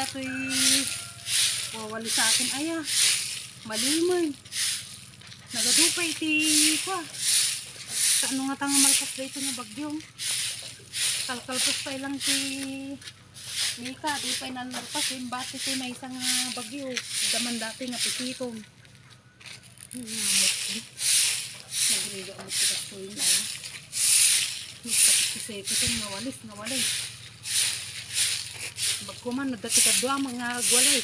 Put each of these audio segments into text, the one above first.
ito'y wawali sa akin. Aya, malimay. Nagadupay, iti ko. Sa ano nga tanga malpas dito nga bagyong. Kalkalpos pa ilang ti Mika, di pa inalpas. Bati ti may isang bagyo. Daman dati nga pititong. Nagriga ang magkakastoy na. Kasi itong nawalis. Bagkuman, nagdati ka doa mga gwalay.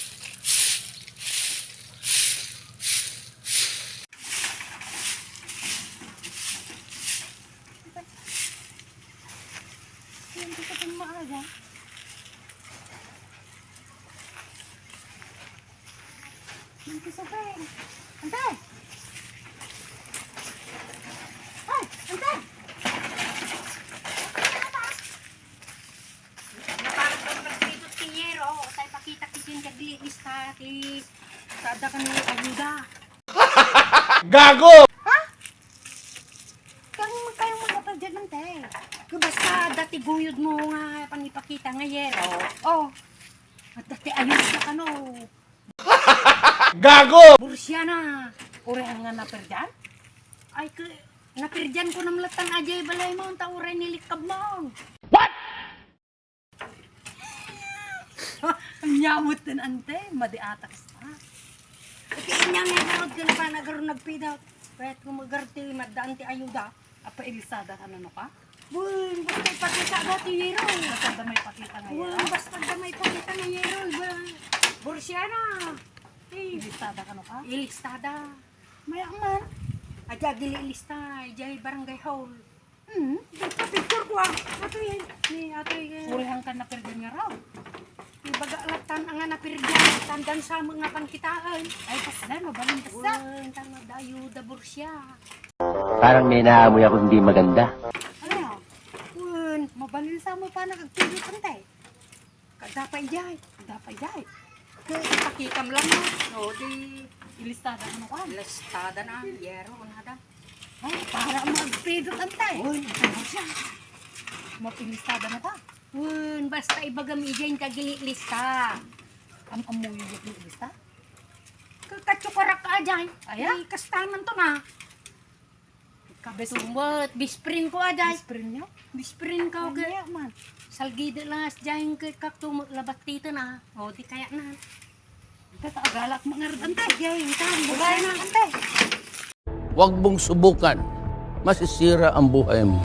Hindi ka pang maaga. Hindi sa bayan. Antay! Ay! Antay! Naparang ko magpitot kinyero. Tayo pakita kisin kaglilis tati. Sada ka niyo ayuda. Gago! Ha? Kayong magkapag dyan ng tay. Basta dati guyod mo nga panipakita nga yero. Oh. At dati ayos na kano. Gago! Bursyana. Urehan nga naperdyan? Ay, naperdyan ko ng latan ajay balay mo. Ang tauray nilikab mo. What? Ang nyamot din ante. Madiatak sa. Itiin niya nga narod ka na pa nagaroon nagpidaw. Kahit kung magarti, madaan ti ayuda. Apa ilisada ka na no ka? Bun, basta ipakita dati yero. Basta may pakita nga yero. Bun, basta may pakita nga yero. Bursyana. Ilistada ka no ka? Ilistada. May aman. Adya gililista. Adya barangay hall. Picture ko ah. Ato yan. Ato yan. Urihan ka na perdi nga raw. Ibagaalatan ang nga napirdiyan. Tandan sa mga pangkitaan. Ay, pasda no. Baling pasda. Bun, tanga dayo da bursya. Parang may naamoy ako hindi maganda. Ano? Bun, mabalil sa mo pa nagagpili pantay. Kadapay jay. Kaya ipakita mo lang mo. O, di ilistada ano ka? Ilistada na. Yero, nada. Ay, para magpidot antay. Uy, ano siya? Mapilistada na ka? Uy, basta ibagam ijayin kagililista. Amoy yung ilista? Kakatsukarak ka ajay. Ay, kastaman to na. Kabesumot. Bisprin ko ajay. Bisprin nyo? Bisprin ka o gaya man. Salgida lang as dyan kaktumot labat dito na. O, di kaya na. Katagalak mga antay. Dyan, bugay na antay. Huwag mong subukan. Masisira ang buhay mo.